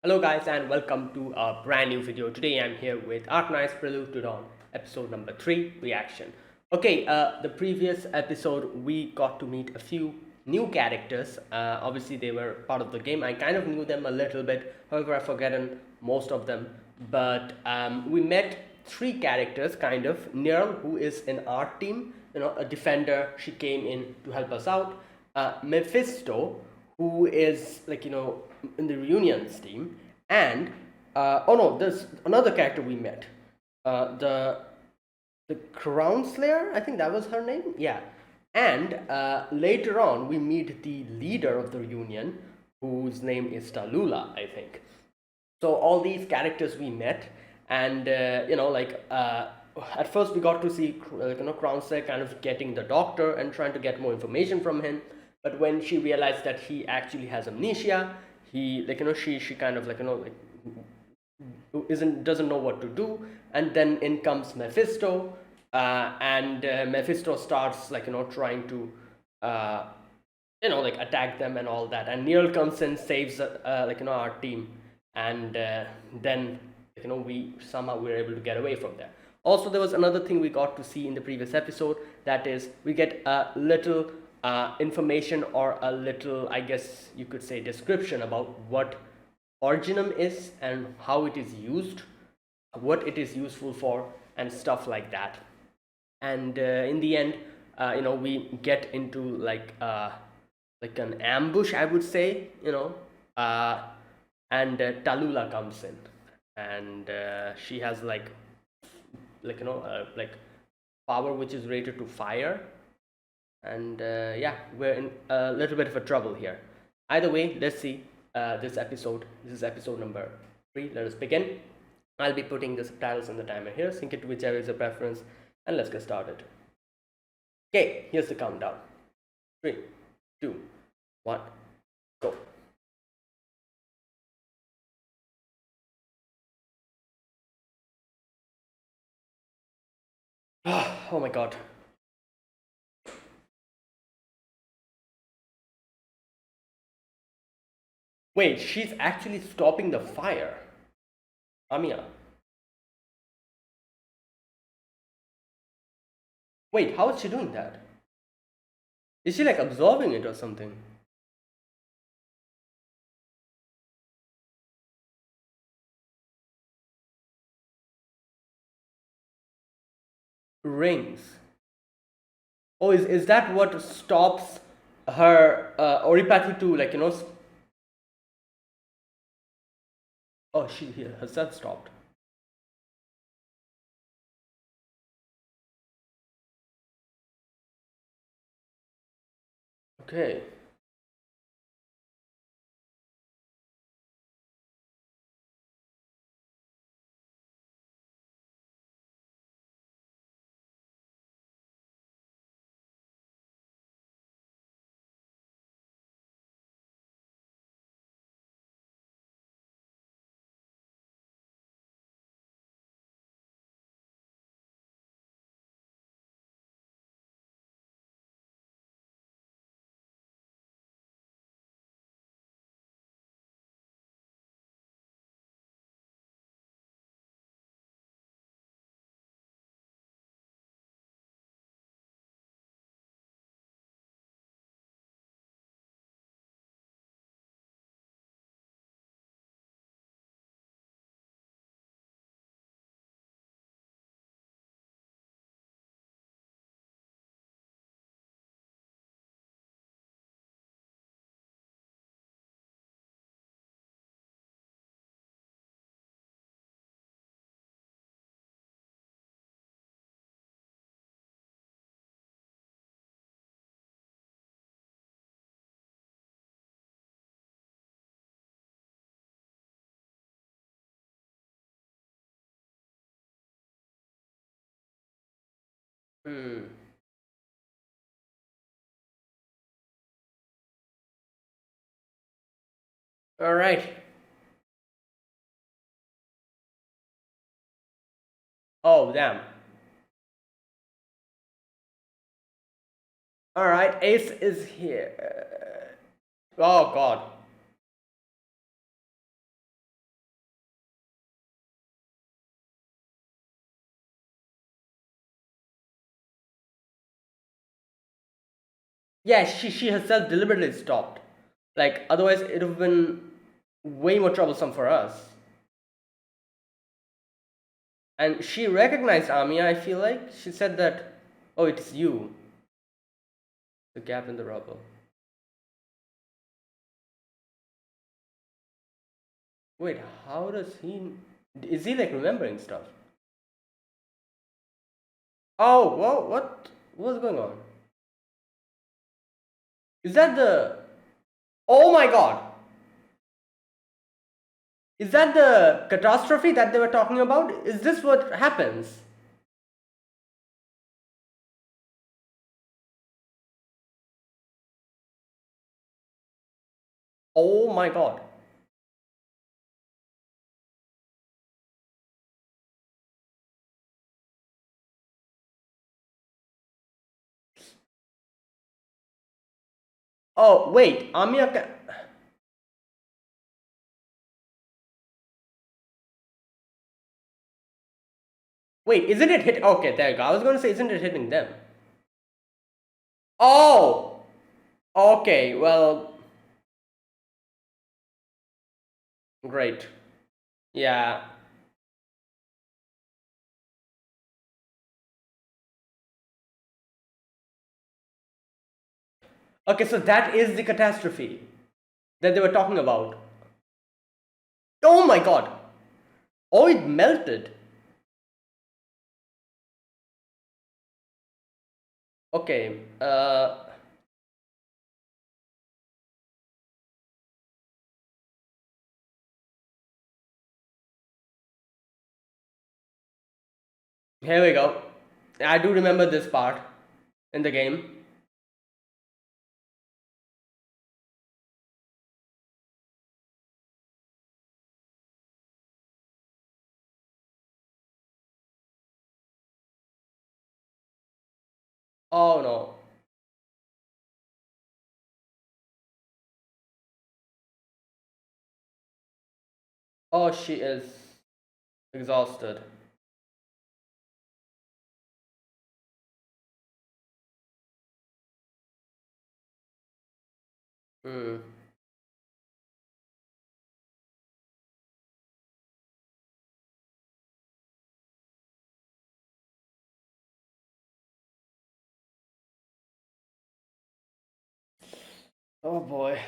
Hello guys and welcome to a brand new video. Today I'm here with Arknights Prelude to Dawn, episode number 3, reaction. Okay, the previous episode we got to meet a few new characters. Obviously they were part of the game. I kind of knew them a little bit, however I've forgotten most of them. But we met 3 characters kind of. Nirl, who is in our team, a defender, she came in to help us out. Mephisto, who is in the reunions team, and oh no, there's another character we met, the Crown Slayer, I think that was her name, yeah. And later on we meet the leader of the reunion, whose name is Tallulah, I think. So all these characters we met, and at first we got to see Crownset kind of getting the doctor and trying to get more information from him. But when she realized that he actually has amnesia, he she kind of isn't doesn't know what to do. And then in comes Mephisto, and Mephisto starts trying to attack them and all that. And Neil comes and saves our team, and then we somehow were able to get away from there. Also, there was another thing we got to see in the previous episode, that is we get a little information, or a little, I guess you could say, description about what Originum is and how it is used, what it is useful for, and stuff like that. And in the end, we get into like an ambush, I would say, and Tallulah comes in, and she has like power which is related to fire. And yeah, we're in a little bit of a trouble here. Either way, let's see this episode. This is episode number 3. Let us begin. I'll be putting the subtitles and the timer here. Sync it to whichever is your preference, and let's get started. Okay, here's the countdown. 3, 2, 1, go. Oh my god. Wait, she's actually stopping the fire. Amia. Wait, how is she doing that? Is she like absorbing it or something? Rings. Oh, is that what stops her oripathy to oh, she here herself stopped. Okay. Hmm. All right. Oh damn. All right. Ace is here. Oh god. Yeah, she herself deliberately stopped. Like, otherwise, it would have been way more troublesome for us. And she recognized Amia, I feel like. She said that, oh, it's you. The gap in the rubble. Wait, how does he. Is he like remembering stuff? Oh, whoa, what? What's going on? Is that the. Oh my god! Is that the catastrophe that they were talking about? Is this what happens? Oh my god. Oh, wait, Amia. Wait, isn't it hit? Okay, there you go. I was going to say, isn't it hitting them? Oh! Okay, well, great. Yeah. Okay, so that is the catastrophe that they were talking about. Oh my god! Oh, it melted. Okay, here we go. I do remember this part in the game. Oh no. Oh, she is exhausted. Hmm. Oh boy.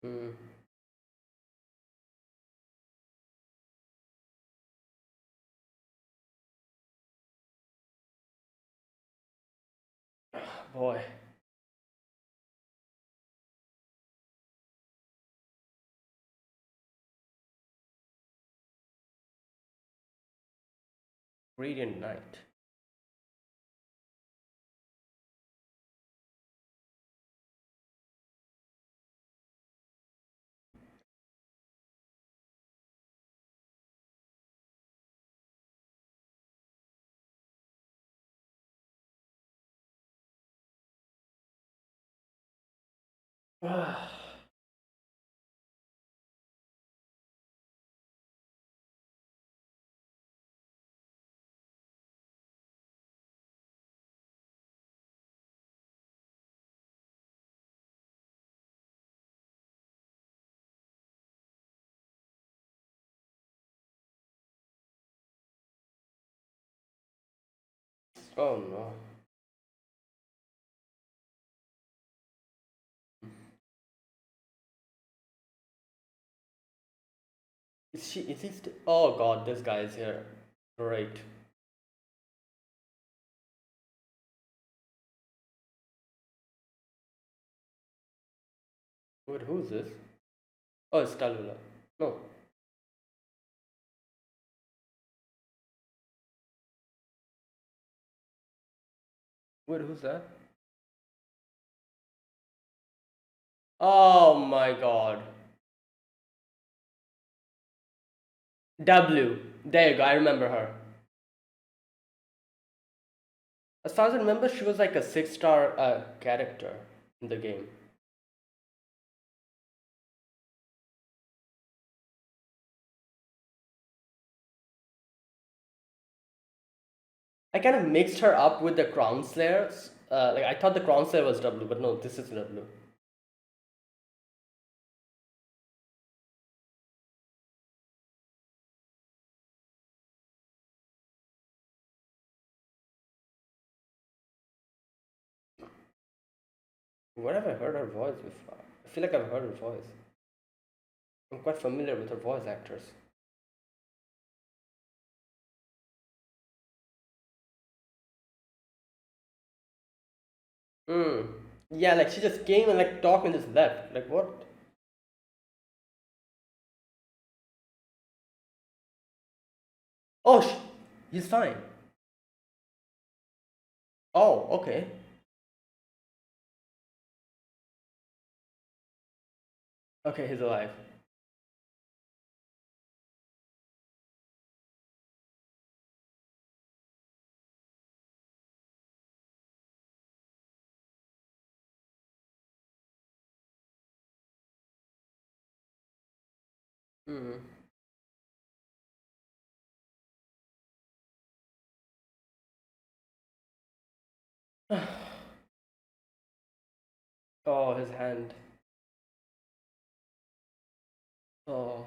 Hmm. Boy. Radiant Knight. Oh no. Is she? Is he still? Oh god, this guy is here. Great. Wait, who's this? Oh, it's Talula. No. Wait, who's that? Oh my god. W. There you go. I remember her. As far as I remember, she was like a six-star character in the game. I kind of mixed her up with the Crown Slayers. Like I thought the Crown Slayer was W, but no, this is W. Where have I heard her voice before? I feel like I've heard her voice. I'm quite familiar with her voice actors. Hmm. Yeah, like she just came and like talked and just left. Like what? Oh, he's fine. Oh, okay. Okay, he's alive. Hmm. Oh, his hand. Oh,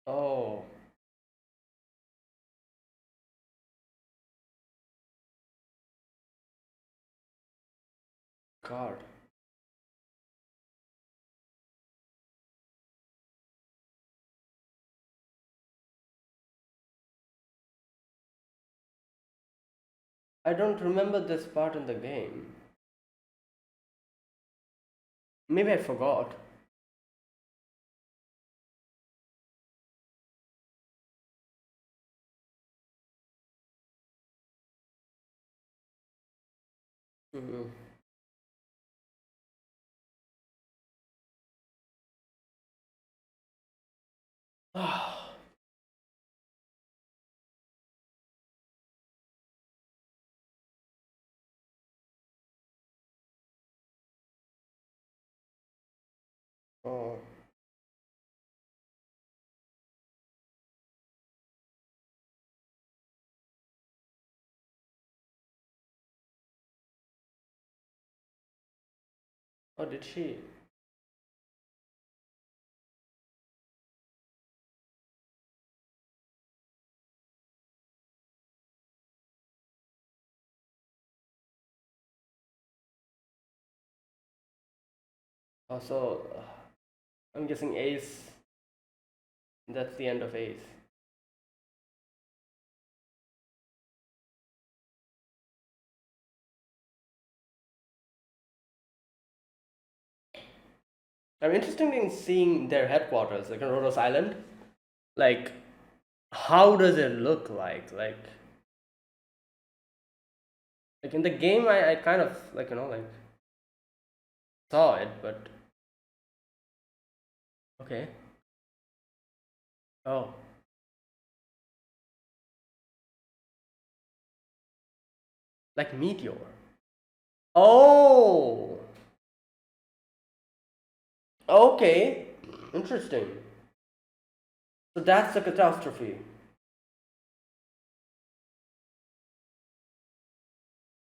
oh, God. I don't remember this part in the game. Maybe I forgot. Hmm. Oh. Oh, did she? Oh, so I'm guessing Ace. That's the end of Ace. I'm interested in seeing their headquarters, like on Rhodos Island. Like, how does it look like? Like in the game, I kind of like like saw it, but okay. Oh, like meteor. Oh, okay, interesting. So that's the catastrophe.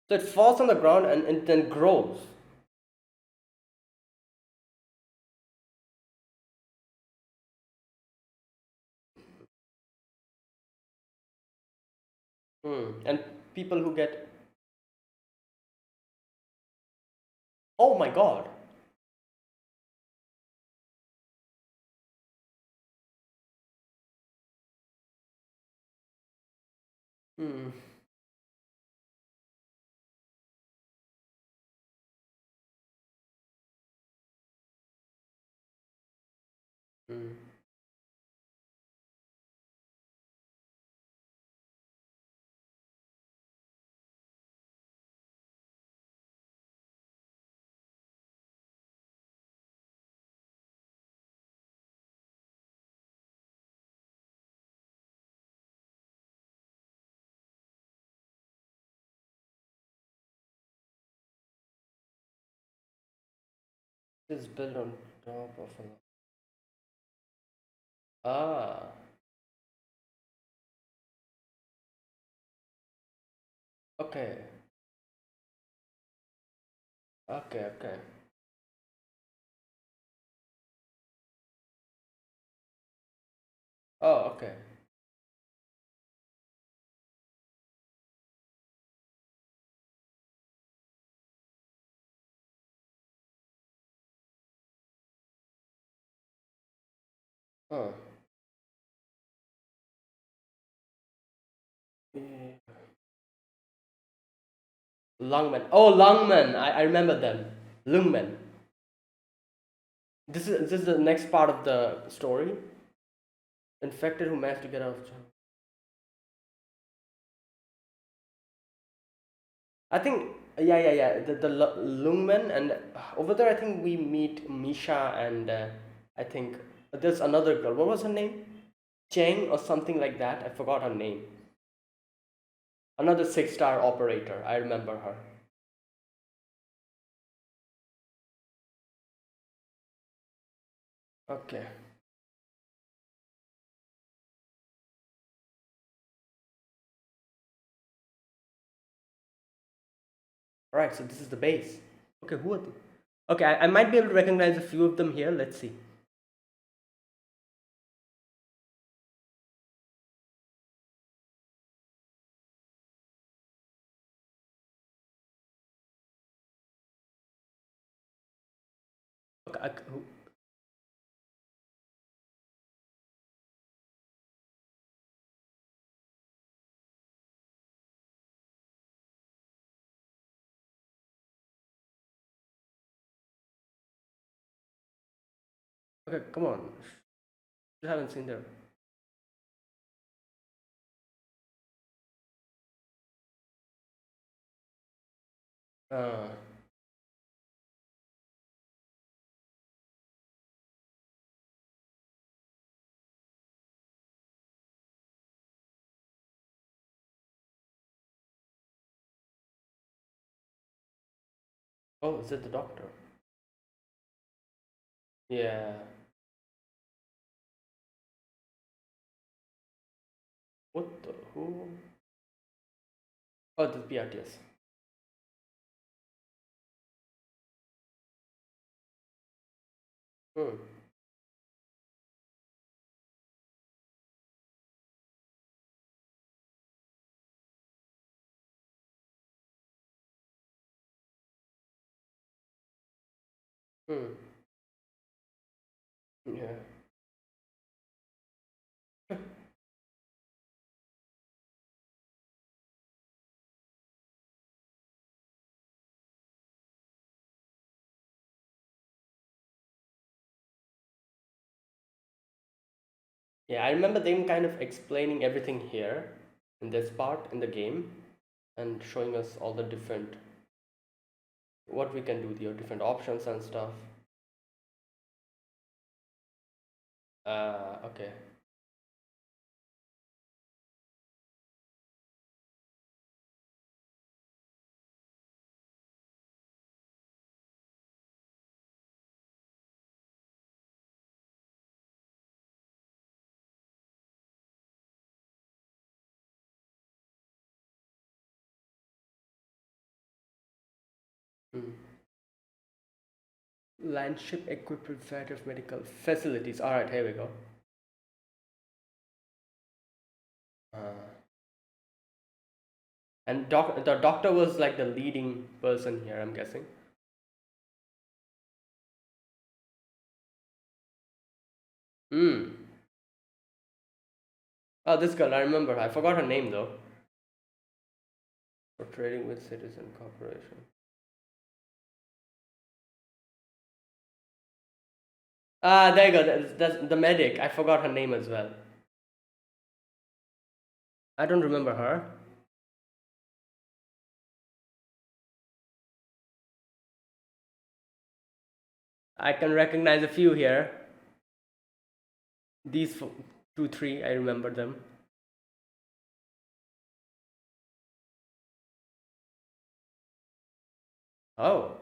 So it falls on the ground and it then grows. And people who get, oh my god. Hmm. Hmm. Is built on top of a. Ah, okay, okay, okay. Oh, okay. Huh. Yeah. Lungmen. Oh, Lungmen. I remember them. Lungmen. This is the next part of the story. Infected who managed to get out of jail. I think yeah. The Lungmen and over there I think we meet Misha and I think there's another girl. What was her name? Cheng or something like that. I forgot her name. Another six-star operator. I remember her. Okay. All right. So this is the base. Okay. Who are they? Okay. I might be able to recognize a few of them here. Let's see. Okay. Okay. Come on. You haven't seen them. Uh, oh, is it the doctor? Yeah. What the who? Oh, the BRTS. Hmm. Hmm. Yeah. Yeah, I remember them kind of explaining everything here in this part in the game and showing us all the different what we can do, the different options and stuff. Okay. Hmm. Landship equipped with variety of medical facilities. All right, here we go. Uh, and the doctor was like the leading person here, I'm guessing. Hmm. Oh, this girl, I remember. I forgot her name though. For trading with Citizen Corporation. Ah, there you go. That's the medic. I forgot her name as well. I don't remember her. I can recognize a few here. These two, three, I remember them. Oh,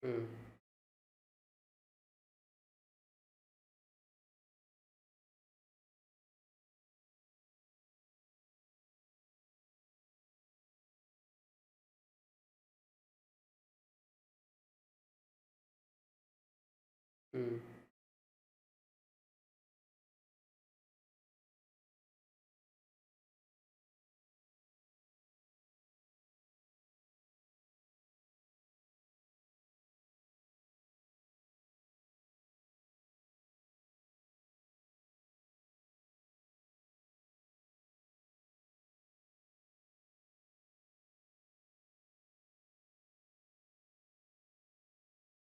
Mm, mm,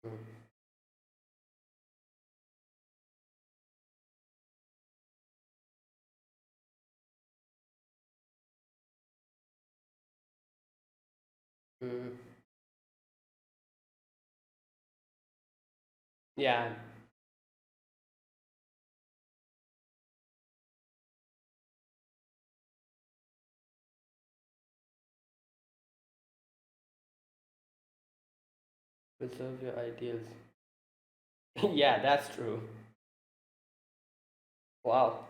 mm, mm. Yeah, preserve your ideals. Yeah, that's true. Wow.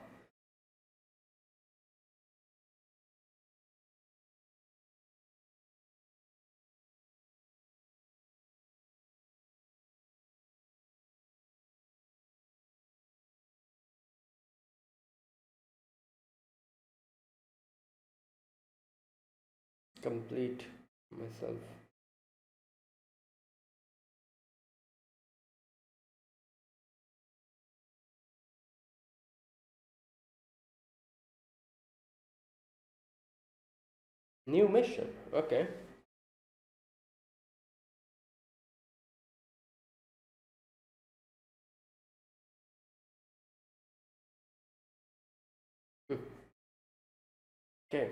Complete myself. New mission. Okay. Hmm. Okay.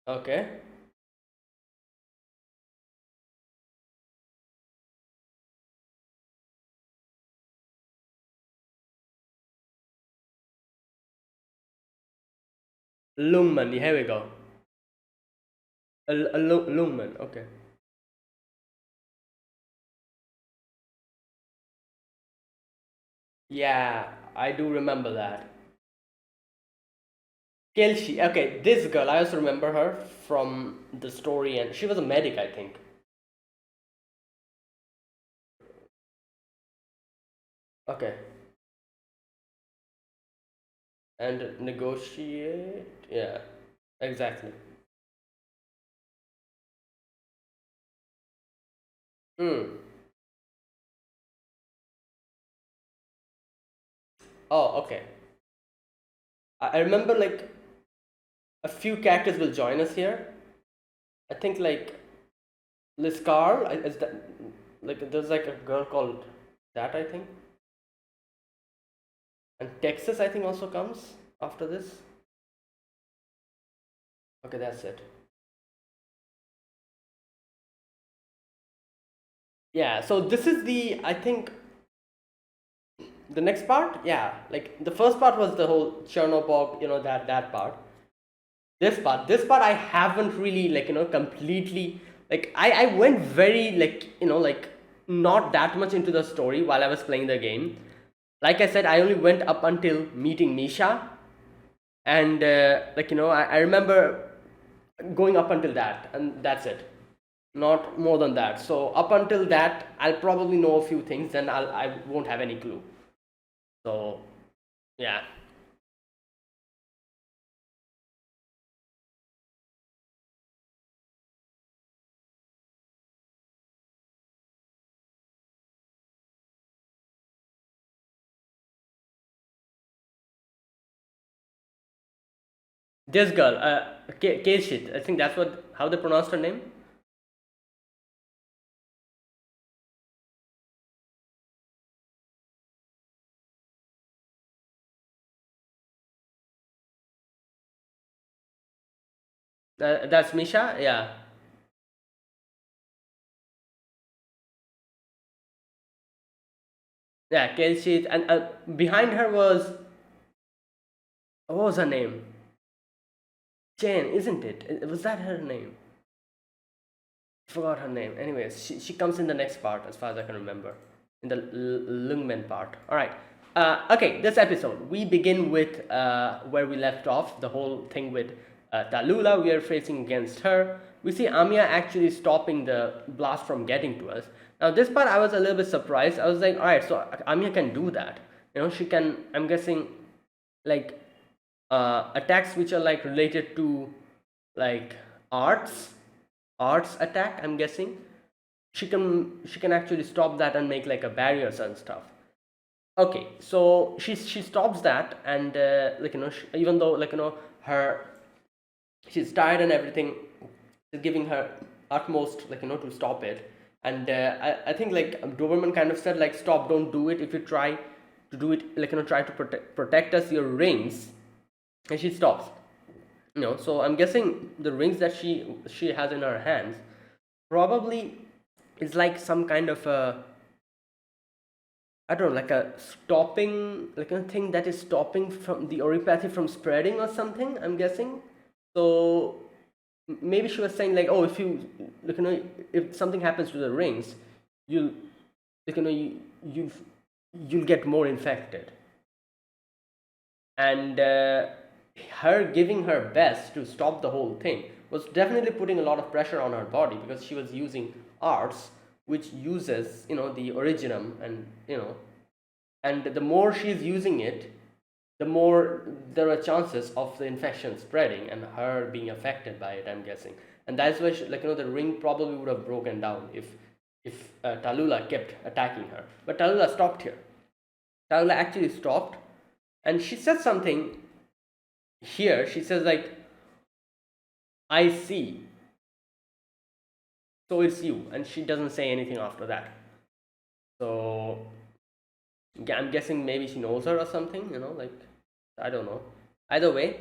Okay. Lungman. Here we go. Lungman. Okay. Yeah, I do remember that. Kelshi. Okay, this girl. I also remember her from the story, and she was a medic, I think. Okay. And negotiate. Yeah. Exactly. Hmm. Oh, okay. I remember like a few characters will join us here. I think like Liz Carl. Is that like there's like a girl called that, I think, and Texas I think also comes after this. Okay, that's it. Yeah. So this is the, I think, the next part. Yeah. Like the first part was the whole Chernobog. That part. This part I haven't really like completely, like I went very like like not that much into the story while I was playing the game. Like I said, I only went up until meeting Nisha, and like I remember going up until that, and that's it. Not more than that. So up until that, I'll probably know a few things, and I won't have any clue. So yeah, this girl, Kate, I think that's what how they pronounced her name. That's Misha. Yeah, yeah. Kelsey, and behind her was, what was her name? Jane, isn't it? Was that her name? Forgot her name. Anyways, she comes in the next part, as far as I can remember, in the Lungmen part. All right. Okay, this episode we begin with where we left off. The whole thing with Talula. We are facing against her. We see Amia actually stopping the blast from getting to us. Now, this part I was a little bit surprised. I was like, all right, so Amia can do that. You know, she can. I'm guessing, like, attacks which are like related to like arts arts attack, I'm guessing. She can actually stop that and make like a barriers and stuff. Okay, so she stops that, and even though her she's tired and everything, she's giving her utmost to stop it. And I think like Doberman kind of said like, stop, don't do it. If you try to do it, try to protect us, your rings. And she stops. So I'm guessing the rings that she has in her hands probably is like some kind of a, I don't know, like a stopping, like a thing that is stopping from the oripathy from spreading or something, I'm guessing. So maybe she was saying like, oh, if you if something happens to the rings, you'll you'll get more infected. And her giving her best to stop the whole thing was definitely putting a lot of pressure on her body, because she was using arts which uses the originum, and and the more she's using it, the more there are chances of the infection spreading and her being affected by it, I'm guessing. And that's why the ring probably would have broken down if Talula kept attacking her. But Talula stopped here. Talula actually stopped, and she said something here. She says like, I see, so it's you. And she doesn't say anything after that. So yeah, I'm guessing maybe she knows her or something, like, I don't know. Either way,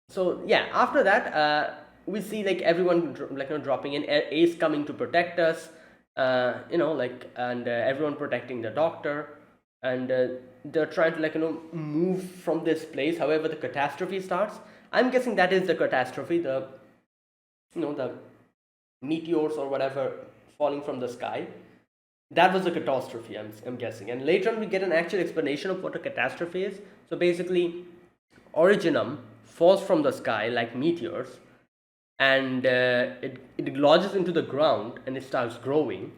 so yeah, after that, we see like everyone dropping in. Ace coming to protect us, and everyone protecting the doctor. And they're trying to move from this place. However, the catastrophe starts. I'm guessing that is the catastrophe, the meteors or whatever falling from the sky. That was a catastrophe, I'm guessing. And later on we get an actual explanation of what a catastrophe is. So basically, originum falls from the sky like meteors, and it lodges into the ground and it starts growing.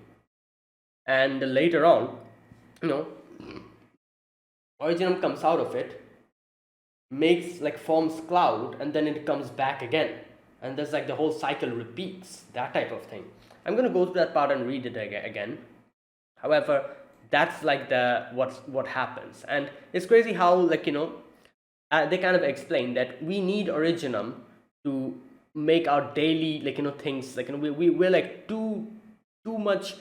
And later on, you know originum comes out of it, makes like forms cloud, and then it comes back again, and there's like the whole cycle repeats, that type of thing. I'm going to go through that part and read it again. However, that's like what happens. And it's crazy how they kind of explain that we need originum to make our daily things, we're like too much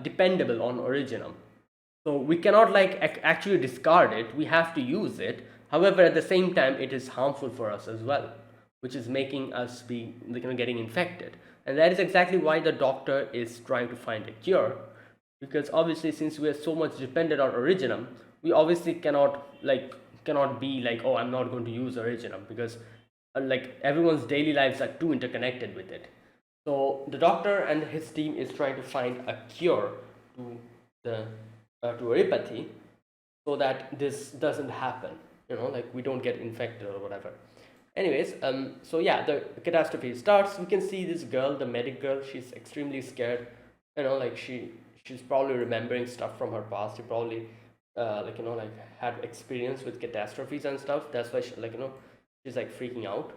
dependable on originum. So we cannot actually discard it, we have to use it. However, at the same time, it is harmful for us as well, which is making us be getting infected. And that is exactly why the doctor is trying to find a cure, because obviously since we are so much dependent on originum, we obviously cannot be like, oh, I'm not going to use originum, because everyone's daily lives are too interconnected with it. So the doctor and his team is trying to find a cure to the to oripathy, so that this doesn't happen, we don't get infected or whatever. Anyways, so yeah, the catastrophe starts. We can see this girl, the medic girl, she's extremely scared. She's probably remembering stuff from her past. She probably had experience with catastrophes and stuff. That's why she's like freaking out.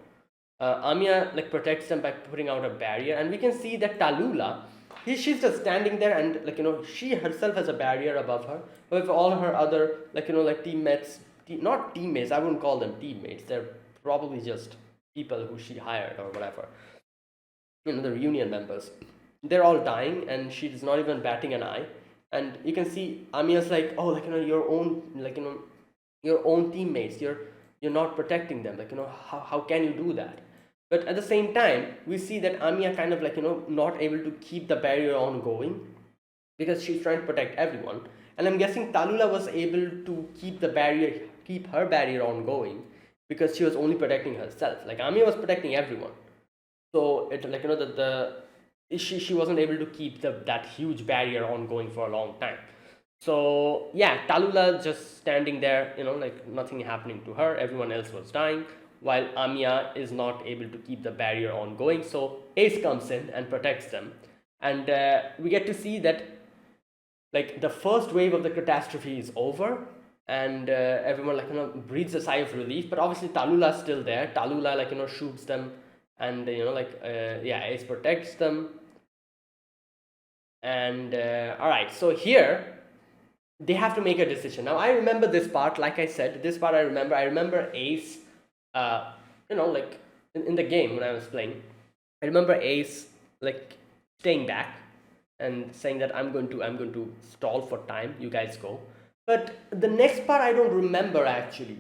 Amia protects them by putting out a barrier, and we can see that Talula, she's just standing there, and she herself has a barrier above her. However, all her other teammates, not teammates, I wouldn't call them teammates. They're probably just people who she hired or whatever. The reunion members. They're all dying, and she's not even batting an eye. And you can see Amia's like, oh, your own your own teammates. You're not protecting them. How can you do that? But at the same time, we see that Amiya kind of like, not able to keep the barrier on going because she's trying to protect everyone. And I'm guessing Talula was able to keep her barrier on going because she was only protecting herself. Like Amiya was protecting everyone. So it like, she wasn't able to keep that huge barrier on going for a long time. So yeah, Talula just standing there, like nothing happening to her. Everyone else was dying, while Amiya is not able to keep the barrier on going. So Ace comes in and protects them, and we get to see that like the first wave of the catastrophe is over, and everyone like breathes a sigh of relief. But obviously Talula's still there. Talula like shoots them, and yeah, Ace protects them. And all right, so here they have to make a decision. Now I remember this part, like I said, this part I remember Ace, like in the game when I was playing, I remember Ace like staying back and saying that I'm going to stall for time, you guys go. But the next part I don't remember actually.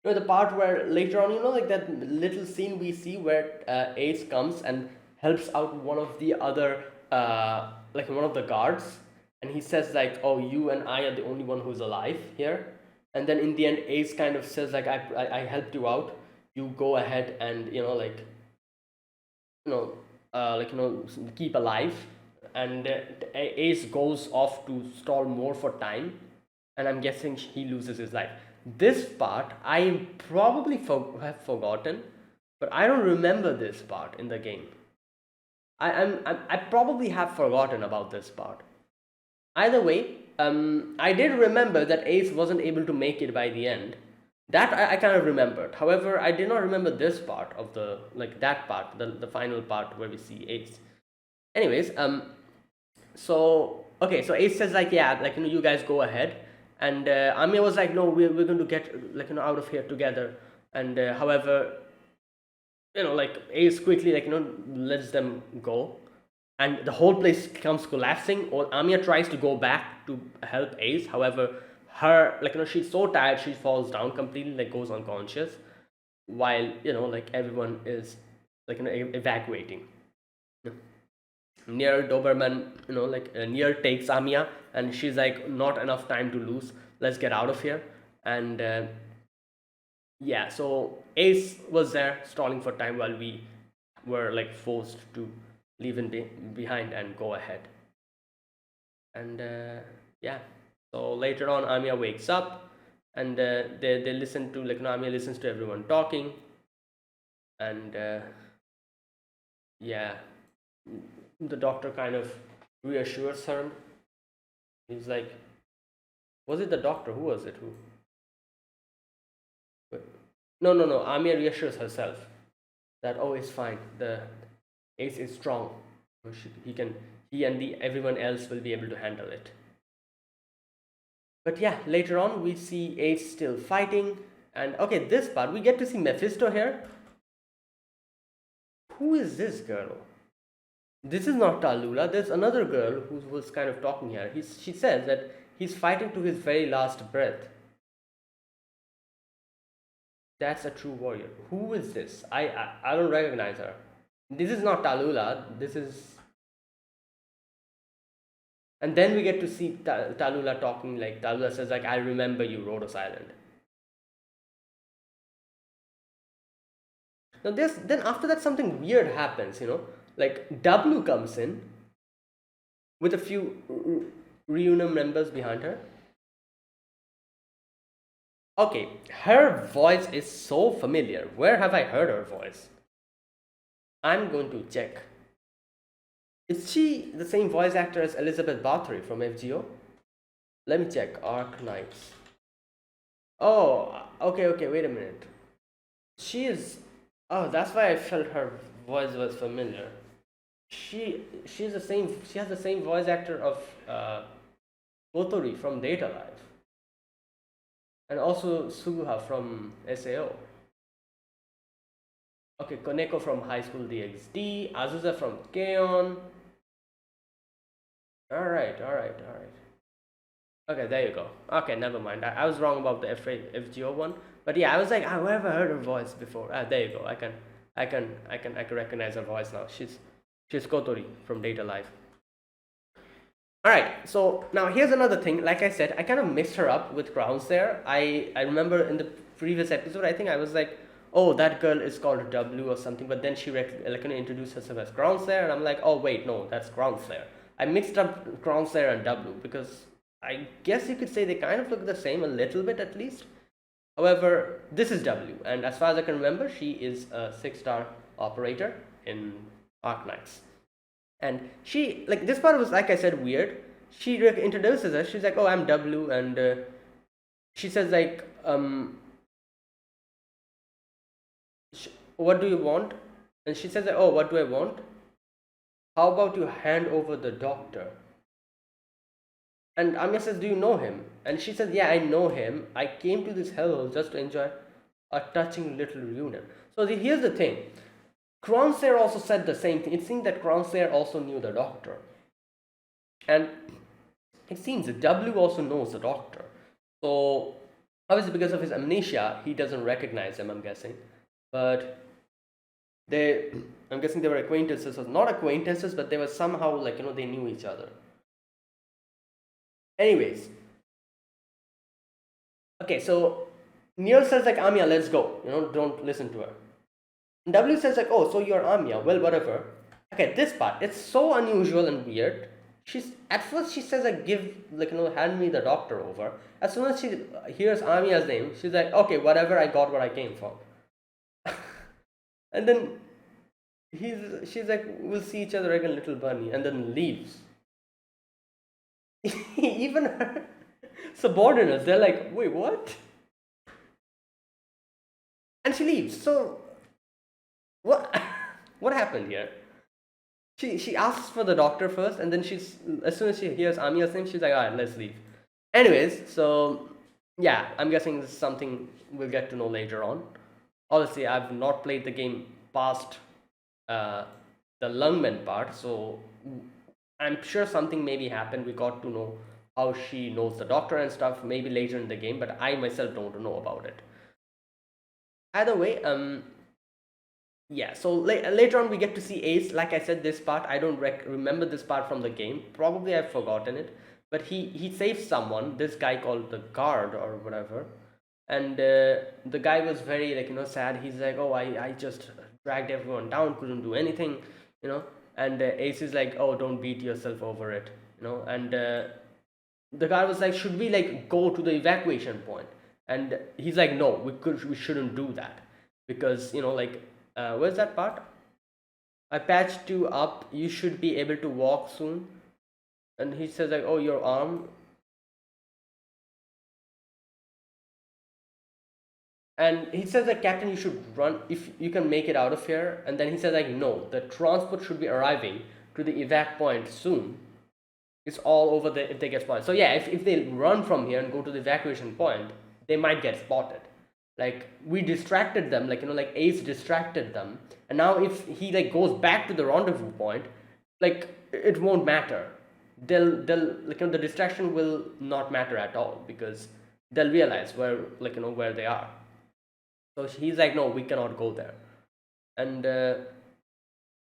The part where later on, like that little scene we see where Ace comes and helps out one of the other, like one of the guards, and he says like, "Oh, you and I are the only one who's alive here." And then in the end, Ace kind of says like, "I helped you out. You go ahead and you know, keep alive." And Ace goes off to stall more for time, and I'm guessing he loses his life. This part I probably have forgotten, but I don't remember this part in the game. I probably have forgotten about this part. Either way, I did remember that Ace wasn't able to make it by the end. That I kind of remembered. However, I did not remember this part of that part, the final part where we see Ace. Anyways, so okay, so Ace says like, yeah, like you guys go ahead, and Amiya was like, no, we're going to get like out of here together. And however, like Ace quickly like lets them go, and the whole place comes collapsing. Or Amiya tries to go back to help Ace. However, her like she's so tired she falls down completely, like goes unconscious, while like everyone is like evacuating. Near Doberman, Near takes Amiya, and she's like, not enough time to lose. Let's get out of here. And yeah, so Ace was there stalling for time while we were like forced to leave him behind and go ahead. And yeah, so later on, Amiya wakes up, and they listen to Amiya listens to everyone talking, and yeah, the doctor kind of reassures her. He's like, was it the doctor? Who was it? Who? No, no, no. Amiya reassures herself that, oh, it's fine. The Ace is strong. He and everyone else will be able to handle it. But yeah, later on we see Ace still fighting, and okay, this part we get to see Mephisto here. Who is this girl? This is not Talula. There's another girl who was kind of talking here. She says that he's fighting to his very last breath. That's a true warrior. Who is this? I don't recognize her. This is not Talula. This is. And then we get to see Talula talking, like Talula says like, I remember you, Rhodos Island. Now then after that something weird happens, like W comes in with a few Reunion members behind her. Okay, her voice is so familiar. Where have I heard her voice? I'm going to check. Is she the same voice actor as Elizabeth Bathory from FGO? Let me check. Arknights. Oh, okay, wait a minute. She is. Oh, that's why I felt her voice was familiar. She's the same. She has the same voice actor of Bathory from Data Live, and also Suguha from SAO. Okay, Koneko from High School DxD, Azusa from Keon. Alright. Okay, there you go. Okay, never mind. I was wrong about the FGO one. But yeah, I was like, where have I heard her voice before? There you go. I can I can recognize her voice now. She's Kotori from Data Life. All right. So now here's another thing. Like I said, I kind of mixed her up with Crowns there. I remember in the previous episode, I think I was like, oh, that girl is called W or something. But then she introduced herself as Crowns there, and I'm like, oh wait, no, that's Crowns there. I mixed up Crowns there and W because I guess you could say they kind of look the same a little bit at least. However, this is W, and as far as I can remember, she is a 6-star operator in Arknights. And she, like, this part was, like I said, weird. She introduces us, she's like, oh, I'm W, and she says, like, what do you want? And she says, like, oh, what do I want? How about you hand over the doctor? And Amya says, do you know him? And she says, yeah, I know him. I came to this hellhole just to enjoy a touching little reunion. So here's the thing. Kronsair also said the same thing. It seemed that Kronsair also knew the doctor. And it seems that W also knows the doctor. So, obviously because of his amnesia, he doesn't recognize him, I'm guessing. But I'm guessing they were acquaintances, or not acquaintances, but they were somehow like, they knew each other. Anyways. Okay, so Neil says like, Amya, let's go. Don't listen to her. And W says like, oh, so you're Amya. Well, whatever. Okay, this part, it's so unusual and weird. At first she says like, hand me the doctor over. As soon as she hears Amya's name, she's like, okay, whatever, I got what I came for. And then she's like, we'll see each other again, little bunny, and then leaves. Even her subordinates, they're like, wait, what? And she leaves. So what happened here? She asks for the doctor first, and then as soon as she hears Amya's name, she's like, alright, let's leave. Anyways, so yeah, I'm guessing this is something we'll get to know later on. Obviously, I've not played the game past the Lungmen part, so I'm sure something maybe happened. We got to know how she knows the doctor and stuff maybe later in the game, but I myself don't know about it. Either way, yeah, so later on we get to see Ace. Like I said, this part, I don't remember this part from the game. Probably I've forgotten it. But he saves someone, this guy called the guard or whatever. And the guy was very sad. He's like, oh, I just dragged everyone down, couldn't do anything, And Ace is like, oh, don't beat yourself over it, And the guy was like, should we go to the evacuation point? And he's like, no, we shouldn't do that. Because, where's that part? I patched you up. You should be able to walk soon. And he says like, oh, your arm. And he says like, Captain, you should run if you can make it out of here. And then he says like, no, the transport should be arriving to the evac point soon. It's all over if they get spotted. So yeah, if they run from here and go to the evacuation point, they might get spotted. Like we distracted them, Ace distracted them, and now if he goes back to the rendezvous point, it won't matter. They'll the distraction will not matter at all because they'll realize where they are. So he's like, no, we cannot go there, and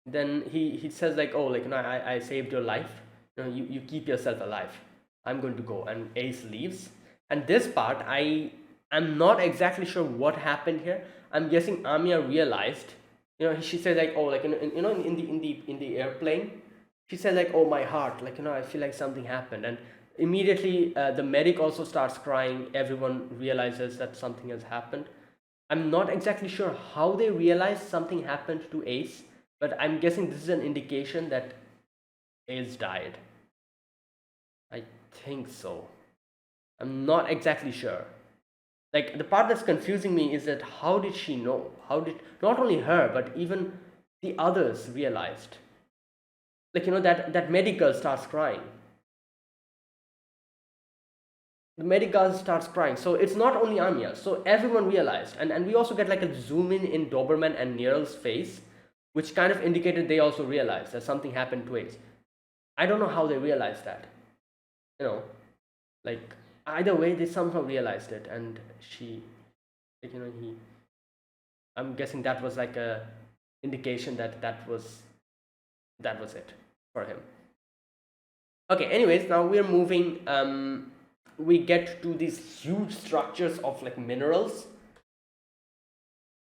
then he says like, oh, I saved your life. You keep yourself alive. I'm going to go, and Ace leaves. And this part, I'm not exactly sure what happened here. I'm guessing Amya realized, she said like, oh, in the airplane, she said like, oh, my heart, I feel like something happened, and immediately the medic also starts crying. Everyone realizes that something has happened. I'm not exactly sure how they realized something happened to Ace, but I'm guessing this is an indication that Ace died. I think so. I'm not exactly sure. The part that's confusing me is that how did she know? How did not only her but even the others realized? That medical starts crying. The medical starts crying. So it's not only Anya. So everyone realized, and we also get a zoom in Doberman and Neryl's face, which kind of indicated they also realized that something happened to Ace. I don't know how they realized that. Either way they somehow realized it, and she he I'm guessing that was like a indication that that was it for him. Okay, anyways, now we're moving. We get to these huge structures of like minerals,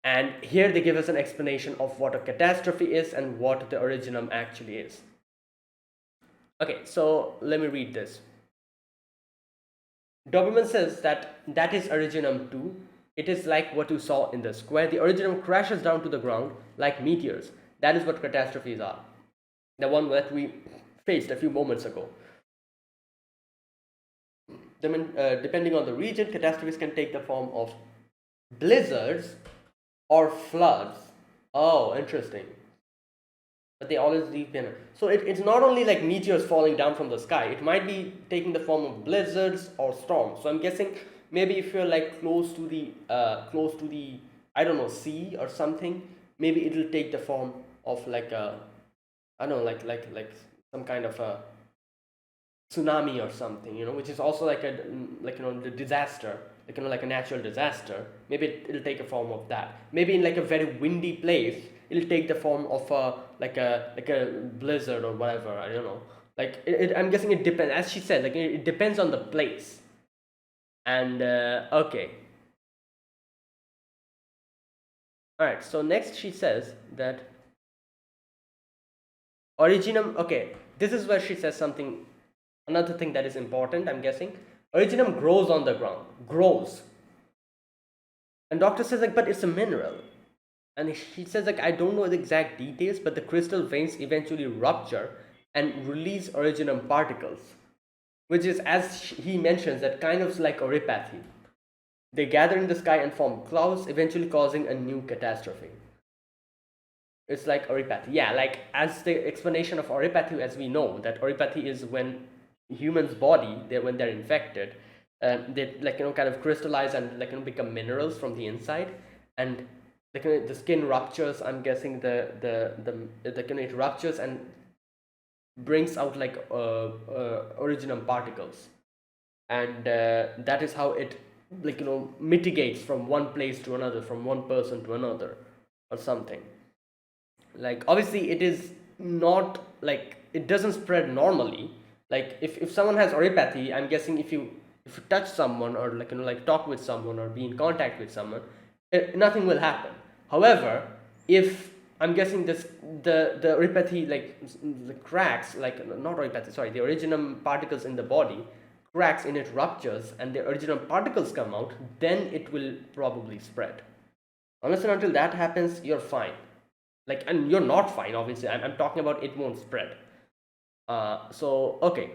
and here they give us an explanation of what a catastrophe is and what the originum actually is. Okay, so let me read this. Doberman says that that is originum 2. It is like what you saw in the square. The originum crashes down to the ground like meteors. That is what catastrophes are. The one that we faced a few moments ago. Depending on the region, catastrophes can take the form of blizzards or floods. Oh, interesting. But they always leave behind. So it's not only like meteors falling down from the sky, it might be taking the form of blizzards or storms. So I'm guessing maybe if you're like close to the I don't know, sea or something, maybe it'll take the form of like a I don't know, like some kind of a tsunami or something, which is also like a the disaster, like a natural disaster. Maybe it'll take a form of that. Maybe in like a very windy place, it'll take the form of a blizzard or whatever. I don't know. Like I'm guessing it depends. As she said, like it depends on the place. And okay, all right. So next she says that originum. Okay, this is where she says something. Another thing that is important, I'm guessing, originum grows on the ground, grows. And doctor says like, but it's a mineral. And he says like, I don't know the exact details, but the crystal veins eventually rupture and release originum particles, which is, as he mentions, that kind of like oripathy. They gather in the sky and form clouds, eventually causing a new catastrophe. It's like oripathy. Yeah, like as the explanation of oripathy, as we know, that oripathy is when humans body when they're infected, they like kind of crystallize and like become minerals from the inside, and like the skin ruptures. I'm guessing it ruptures and brings out like originum particles, and that is how it like mitigates from one place to another, from one person to another or something. Like obviously it is not like it doesn't spread normally. Like if someone has oripathy, I'm guessing if you touch someone or like like talk with someone or be in contact with someone, nothing will happen. However, if I'm guessing the oripathy like the cracks, like not oripathy, sorry, the originum particles in the body cracks in it, ruptures, and the originum particles come out, then it will probably spread. Unless and until that happens, you're fine. Like, and you're not fine, obviously. I'm talking about it won't spread. So okay,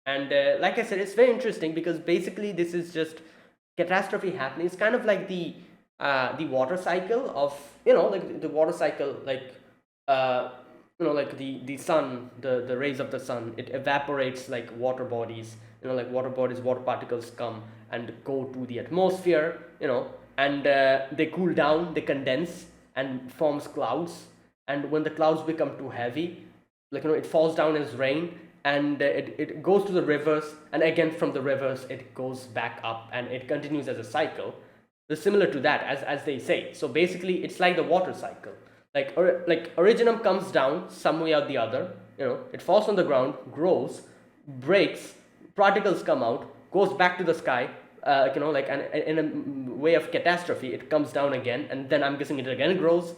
and like I said, it's very interesting because basically this is just catastrophe happening. It's kind of like the water cycle of like the water cycle, like uh, like the sun, the rays of the sun, it evaporates like water bodies. Like water bodies, water particles come and go to the atmosphere. And they cool down, they condense and forms clouds. And when the clouds become too heavy, like it falls down as rain, and it goes to the rivers, and again from the rivers it goes back up, and it continues as a cycle. It's similar to that, as they say. So basically it's like the water cycle. Like originum comes down some way or the other, it falls on the ground, grows, breaks, particles come out, goes back to the sky, like in a way of catastrophe, it comes down again, and then I'm guessing it again grows.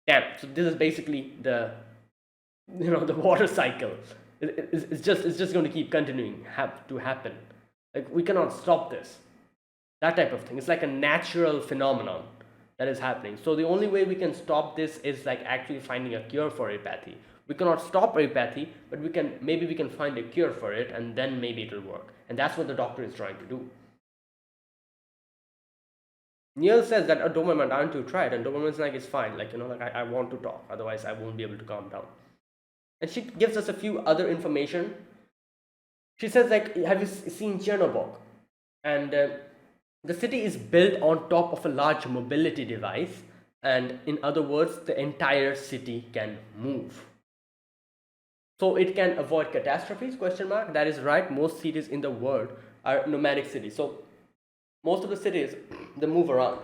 Damn. So this is basically the water cycle. It's just going to keep continuing to happen. Like we cannot stop this. That type of thing. It's like a natural phenomenon that is happening. So the only way we can stop this is like actually finding a cure for apathy. We cannot stop apathy, but maybe we can find a cure for it, and then maybe it will work. And that's what the doctor is trying to do. Neil says that, Doberman, aren't you tried? And Doberman's like, it's fine. Like, like I want to talk. Otherwise, I won't be able to calm down. And she gives us a few other information. She says, like, have you seen Chernobog? And the city is built on top of a large mobility device. And in other words, the entire city can move. So it can avoid catastrophes, question mark. That is right. Most cities in the world are nomadic cities. So most of the cities, they move around.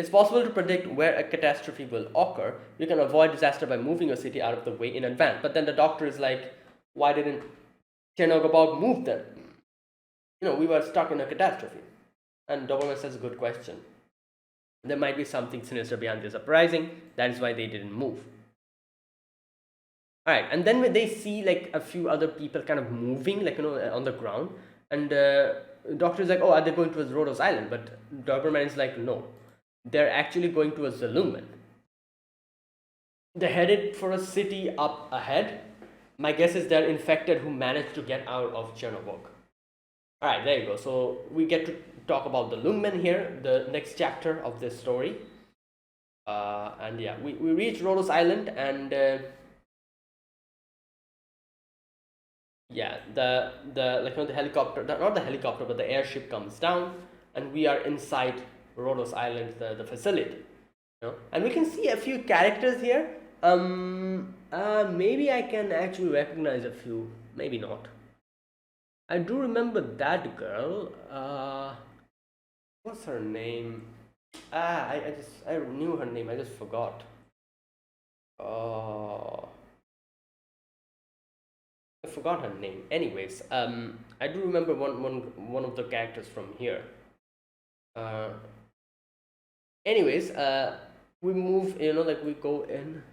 It's possible to predict where a catastrophe will occur. You can avoid disaster by moving your city out of the way in advance. But then the doctor is like, why didn't Chernogobog move then? We were stuck in a catastrophe. And Doberman says, good question. There might be something sinister behind this uprising. That is why they didn't move. Alright, and then when they see like a few other people kind of moving, like, on the ground, and the doctor is like, oh, are they going towards Rhodos Island? But Doberman is like, no, they're actually going towards the Lungmen. They're headed for a city up ahead. My guess is they're infected who managed to get out of Chernobog. Alright, there you go. So we get to talk about the Lungmen here, the next chapter of this story. And yeah, we reach Rhodos Island, and yeah, the helicopter, not the helicopter, but the airship comes down, and we are inside Rhodos Island, the facility. And we can see a few characters here. Maybe I can actually recognize a few, maybe not. I do remember that girl. What's her name? I knew her name. I just forgot. I forgot her name. Anyways, I do remember one of the characters from here. Anyways, we move. We go in.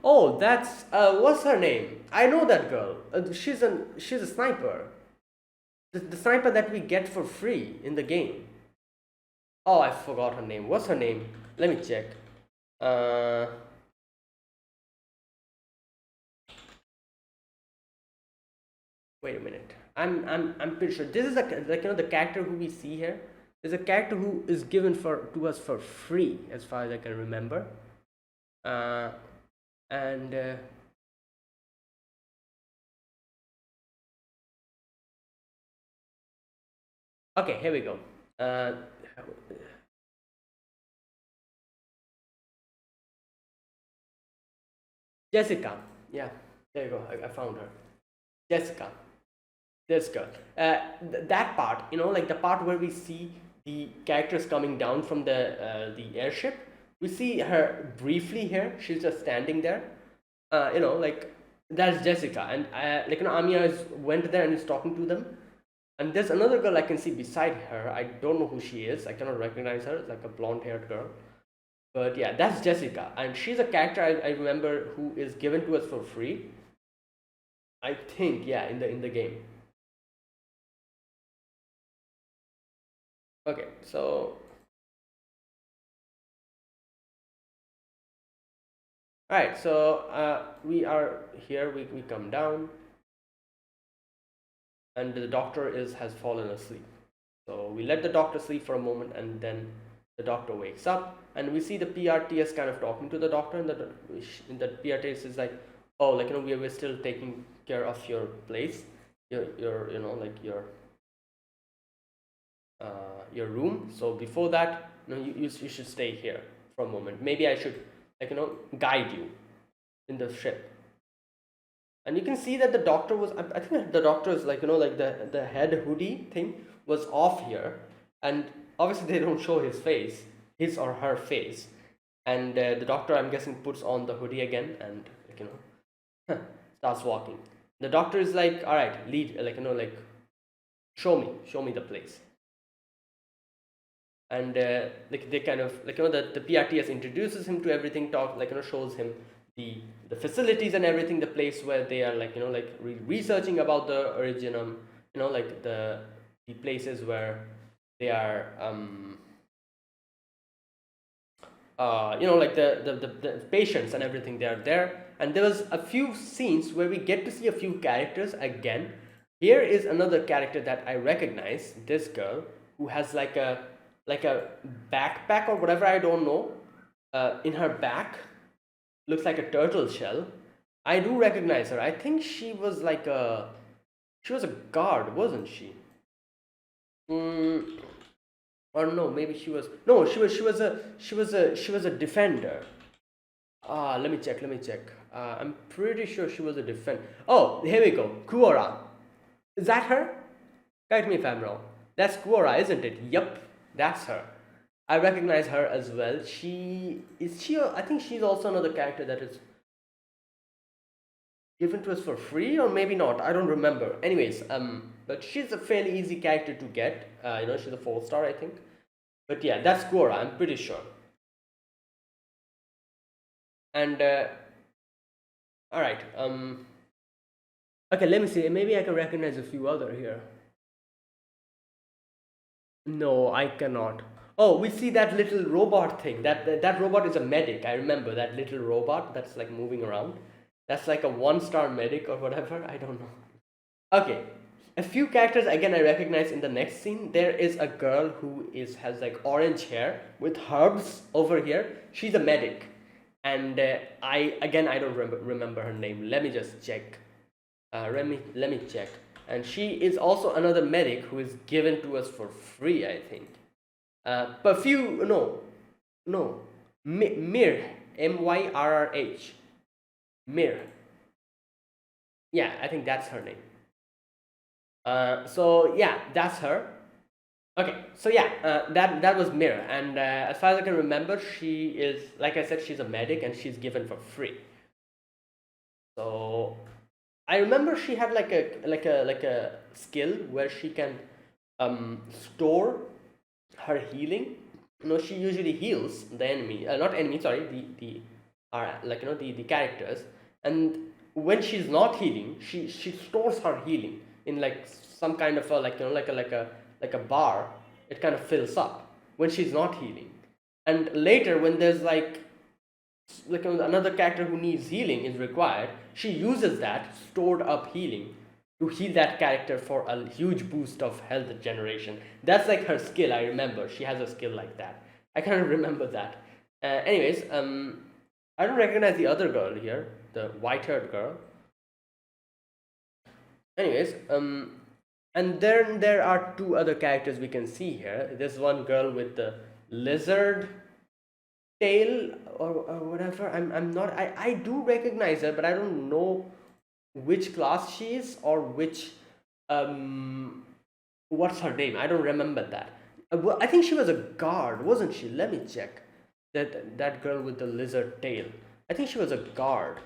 Oh, that's what's her name? I know that girl. She's a sniper. The sniper that we get for free in the game. Oh, I forgot her name. What's her name? Let me check. Wait a minute. I'm pretty sure this is the character who we see here. There's a character who is given to us for free, as far as I can remember. And okay, here we go. Jessica. Yeah, there you go. I found her. Jessica. This girl. That part, like the part where we see the characters coming down from the airship. We see her briefly here. She's just standing there. Like that's Jessica, and Amiya went there and is talking to them. And there's another girl I can see beside her. I don't know who she is. I cannot recognize her. It's like a blonde-haired girl. But yeah, that's Jessica, and she's a character I remember who is given to us for free. I think, yeah, in the game. Okay, so alright, so we are here. We come down, and the doctor has fallen asleep. So we let the doctor sleep for a moment, and then the doctor wakes up, and we see the PRTS kind of talking to the doctor, and the PRTS is like, oh, we're still taking care of your place, your room. So before that, you should stay here for a moment. Maybe I should guide you in the ship. And you can see that the doctor was, I think the doctor is the head hoodie thing was off here, and obviously they don't show his face, his or her face, and the doctor, I'm guessing, puts on the hoodie again and starts walking. The doctor is like, all right, lead, show me the place. And they kind of the PRTS introduces him to everything, shows him the facilities and everything, the place where they are researching about the originum, the places where they are the patients and everything, they are there. And there was a few scenes where we get to see a few characters again. Here is another character that I recognize, this girl who has like a backpack or whatever, I don't know, in her back, looks like a turtle shell. I do recognize her. I think she was a guard, wasn't she? Or no, maybe she was a defender. Let me check. I'm pretty sure she was a defender. Oh, here we go. Kuora. Is that her? Correct me if I'm wrong. That's Kuora, isn't it? Yep, that's her. I recognize her as well. She is she. I think she's also another character that is given to us for free, or maybe not. I don't remember. Anyways, but she's a fairly easy character to get. She's a 4-star, I think. But yeah, that's Gora. I'm pretty sure. And all right. Okay, let me see. Maybe I can recognize a few other here. No, I cannot. Oh, we see that little robot thing. That robot is a medic. I remember that little robot that's like moving around. That's like a 1-star medic or whatever. I don't know. Okay, a few characters again I recognize in the next scene. There is a girl who is has like orange hair with herbs over here. She's a medic, and I don't remember her name. Let me just check. Let me check. And she is also another medic who is given to us for free, I think. Perfume, no, Mir, Myrrh, Mir. Yeah, I think that's her name. So yeah, that's her. Okay, so yeah, that was Mir, and as far as I can remember, she is, like I said, she's a medic and she's given for free. So I remember she had like a skill where she can store her healing. She usually heals the enemy, not enemy, sorry, the like the characters. And when she's not healing, she stores her healing in like some kind of a, like like a bar. It kind of fills up when she's not healing. And later when there's like another character who needs healing is required, she uses that stored up healing to heal that character for a huge boost of health generation. That's like her skill. I remember she has a skill like that. I kind of remember that. Anyways, I don't recognize the other girl here, the white-haired girl. Anyways, and then there are two other characters we can see here. There's one girl with the lizard tail or whatever. I'm not. I do recognize her, but I don't know which class she is or which what's her name. I don't remember that. Well, I think she was a guard, wasn't she? Let me check. That girl with the lizard tail. I think she was a guard,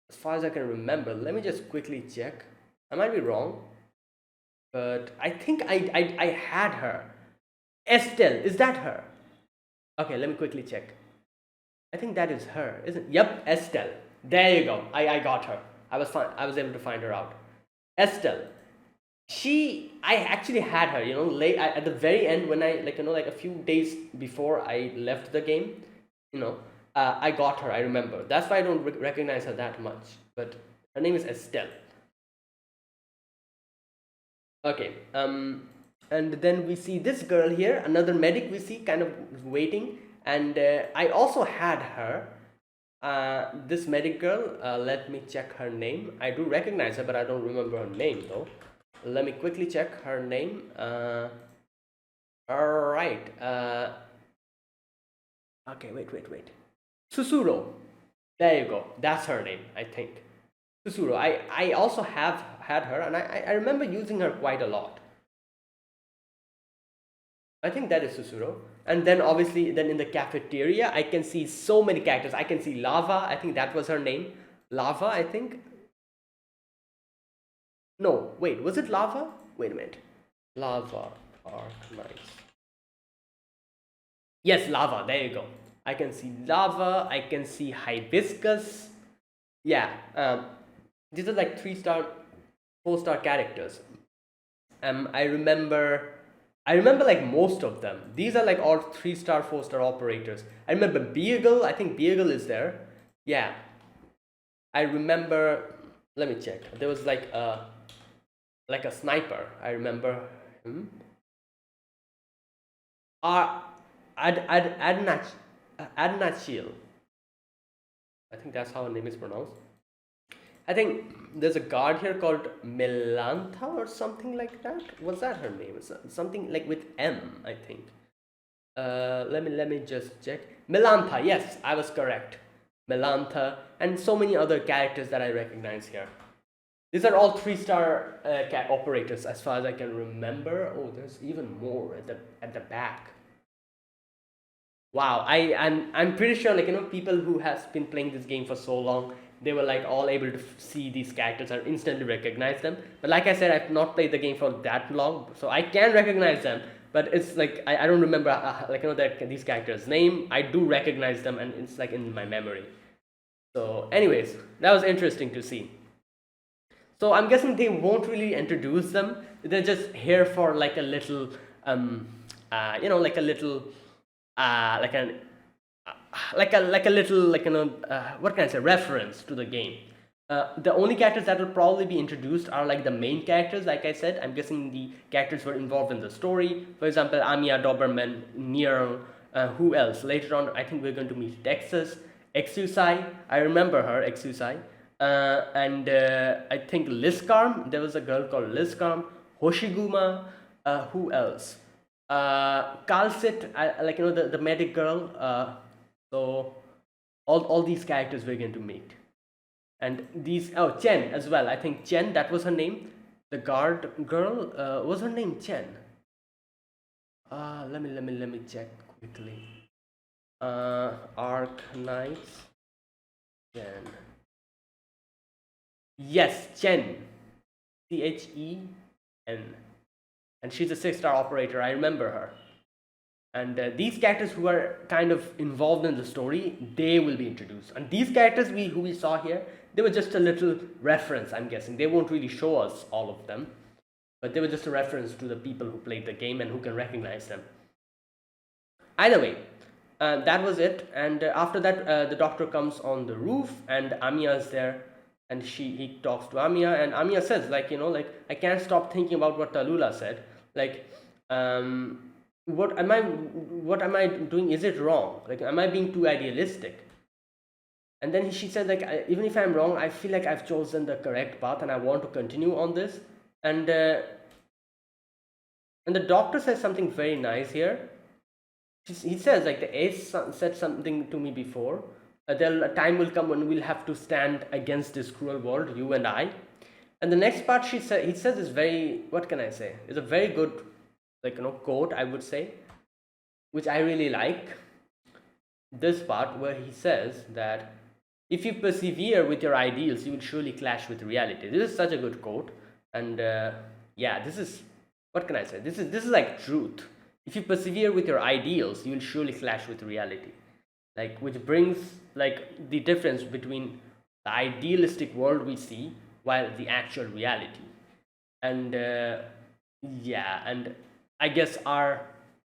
as far as I can remember. Let me just quickly check. I might be wrong, but I think I had her. Estelle, is that her? Okay, let me quickly check. I think that is her, isn't? Yep, Estelle. There you go. I got her. I was fine. I was able to find her out. Estelle. I actually had her. Late at the very end when I like a few days before I left the game. I got her. I remember. That's why I don't recognize her that much. But her name is Estelle. Okay. And then we see this girl here, another medic we see kind of waiting. And I also had her, this medic girl. Let me check her name. I do recognize her, but I don't remember her name though. Let me quickly check her name. All right. Okay, wait. Susuro. There you go. That's her name, I think. Susuro. I also have had her, and I remember using her quite a lot. I think that is Susuro. And then obviously, then in the cafeteria, I can see so many characters. I can see Lava. I think that was her name. Lava, I think. No, wait, was it Lava? Wait a minute. Lava, Arknights. Yes, Lava. There you go. I can see Lava. I can see Hibiscus. Yeah. These are like 3-star, 4-star characters. I remember like most of them. These are like all 3-star, 4-star operators. I remember Beagle. I think Beagle is there. Yeah. I remember. Let me check. There was like a sniper. I remember him. Adnachil. I think that's how her name is pronounced. I think there's a guard here called Melantha or something like that. Was that her name? Something like with M, I think. Let me just check. Melantha, yes, I was correct. Melantha, and so many other characters that I recognize here. These are all 3-star operators as far as I can remember. Oh, there's even more at the back. Wow, I'm pretty sure, like, people who has been playing this game for so long, they were like all able to see these characters and instantly recognize them. But like I said, I've not played the game for that long, so I can recognize them. But it's like I don't remember, like, these characters' name. I do recognize them, and it's like in my memory. So, anyways, that was interesting to see. So I'm guessing they won't really introduce them. They're just here for like a little, like a little, like an, like a little, like, what can I say, reference to the game. The only characters that will probably be introduced are like the main characters. Like I said, I'm guessing the characters were involved in the story. For example, Amiya, Doberman, Nero. Who else? Later on, I think we're going to meet Texas, Exusai. I remember her, Exusai. And I think Liskarm. There was a girl called Liskarm. Hoshiguma. Who else? Kalsit, like, the medic girl. So all these characters we're going to meet. And these, oh, Chen as well. I think Chen, that was her name. The guard girl, was her name Chen? Let me check quickly. Arknights. Chen. Yes, Chen. Chen. And she's a 6-star operator. I remember her. And these characters who are kind of involved in the story, they will be introduced. And these characters who we saw here, they were just a little reference, I'm guessing. They won't really show us all of them, but they were just a reference to the people who played the game and who can recognize them. Either way, that was it. And after that, the doctor comes on the roof, and Amiya is there, and he talks to Amiya, and Amiya says, like, like, I can't stop thinking about what Tallulah said. Like, what am I doing? Is it wrong? Like, am I being too idealistic? And then she said, like, even if I'm wrong, I feel like I've chosen the correct path and I want to continue on this. And the doctor says something very nice here. He says, like, the ace said something to me before. A time will come when we'll have to stand against this cruel world, you and I. And the next part he says is very, what can I say? It's a very good, like, quote, I would say, which I really like. This part where he says that if you persevere with your ideals, you will surely clash with reality. This is such a good quote. And yeah, this is, what can I say? This is like truth. If you persevere with your ideals, you will surely clash with reality. Like, which brings like the difference between the idealistic world we see while the actual reality. And yeah, and I guess the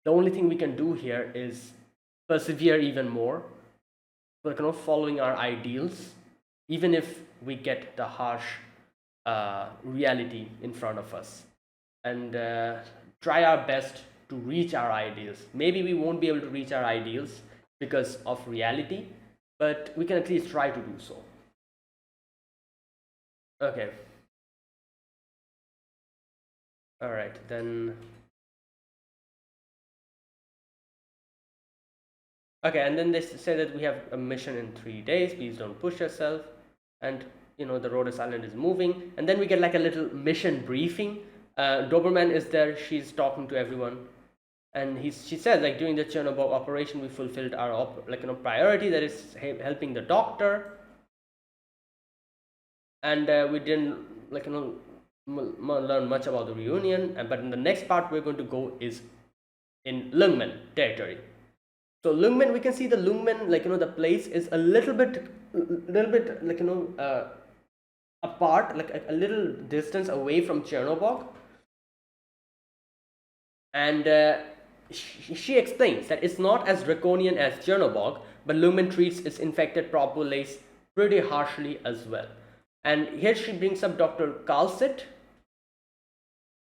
only thing we can do here is persevere even more, like, following our ideals, even if we get the harsh reality in front of us, and try our best to reach our ideals. Maybe we won't be able to reach our ideals because of reality, but we can at least try to do so. Okay. All right, then. Okay, and then they say that we have a mission in 3 days. Please don't push yourself. And the Rhodes Island is moving. And then we get like a little mission briefing. Doberman is there. She's talking to everyone. And she says, like, during the Chernobyl operation, we fulfilled our priority, that is helping the doctor. And we didn't learn much about the reunion. But in the next part we're going to go is in Lungmen territory. So Lungmen, we can see the Lungmen, like, the place is a little bit like, apart, like a little distance away from Chernobyl. And she explains that it's not as draconian as Chernobyl, but Lungmen treats its infected populace pretty harshly as well. And here she brings up Dr. Kalsit.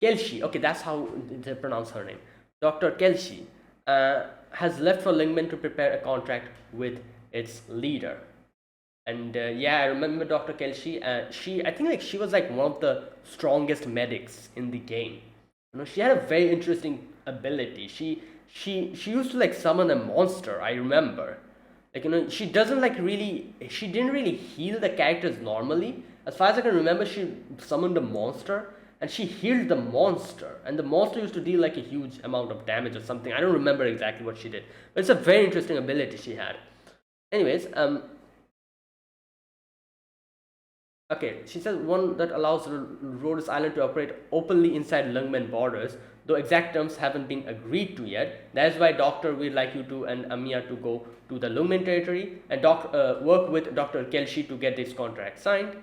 Kelshi, okay, that's how they pronounce her name. Dr. Kelshi has left for Lungmen to prepare a contract with its leader. And yeah, I remember Dr. Kelshi. I think, like, she was like one of the strongest medics in the game. She had a very interesting ability. She used to, like, summon a monster, I remember. Like, she didn't really heal the characters normally. As far as I can remember, she summoned a monster, and she healed the monster, and the monster used to deal like a huge amount of damage or something. I don't remember exactly what she did, but it's a very interesting ability she had. Anyways, okay, she says one that allows Rhodes Island to operate openly inside Lungmen borders, though exact terms haven't been agreed to yet. That's why Doctor would like you to and Amia to go to the Lungmen territory and work with Dr. Kelshi to get this contract signed,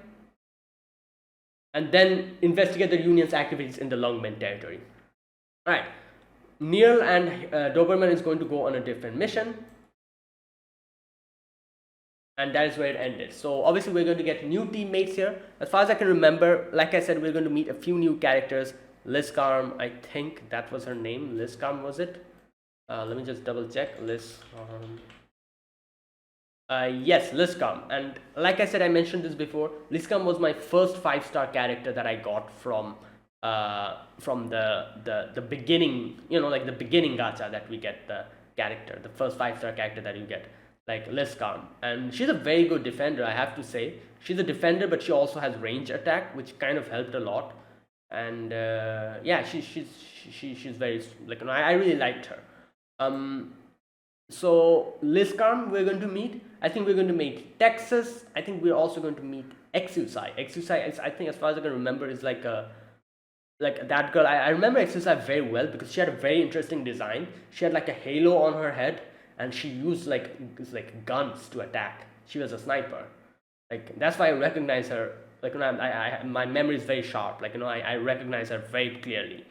and then investigate the Union's activities in the Lungmen territory. Alright, Neil and Doberman is going to go on a different mission, and that is where it ended. So obviously we're going to get new teammates here. As far as I can remember, like I said, we're going to meet a few new characters. Liscarm, I think that was her name. Liscarm, was it? Let me just double check. Liscarm. Yes, Liscarm. And like I said, I mentioned this before. Liscarm was my first 5-star character that I got from the beginning. You know, like the beginning gacha that we get the character, the first 5-star character that you get, like Liscarm. And she's a very good defender, I have to say. She's a defender, but she also has range attack, which kind of helped a lot. And yeah, she's very, like, you know, I really liked her. So Liscarm we're going to meet. I think we're going to meet Texas. I think we're also going to meet Exusai. Exusai is, I think, as far as I can remember, is like that girl. I remember Exusai very well because she had a very interesting design. She had like a halo on her head, and she used like guns to attack. She was a sniper. Like, that's why I recognize her. Like, you know, my memory is very sharp. Like, you know, I recognize her very clearly.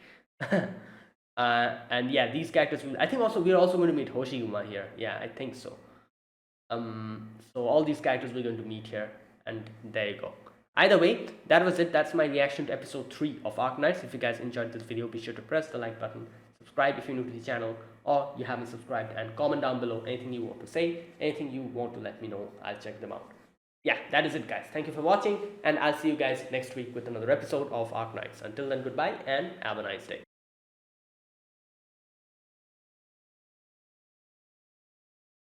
And yeah, these characters I think also we're also going to meet Hoshiguma here. Yeah, I think so. So all these characters we're going to meet here, and there you go. Either way, that was it. That's my reaction to episode 3 of Arknights. If you guys enjoyed this video, be sure to press the like button, subscribe if you're new to the channel, or you haven't subscribed, and comment down below anything you want to say, anything you want to let me know. I'll check them out. Yeah, that is it, guys. Thank you for watching, and I'll see you guys next week with another episode of Arknights. Until then, goodbye and have a nice day.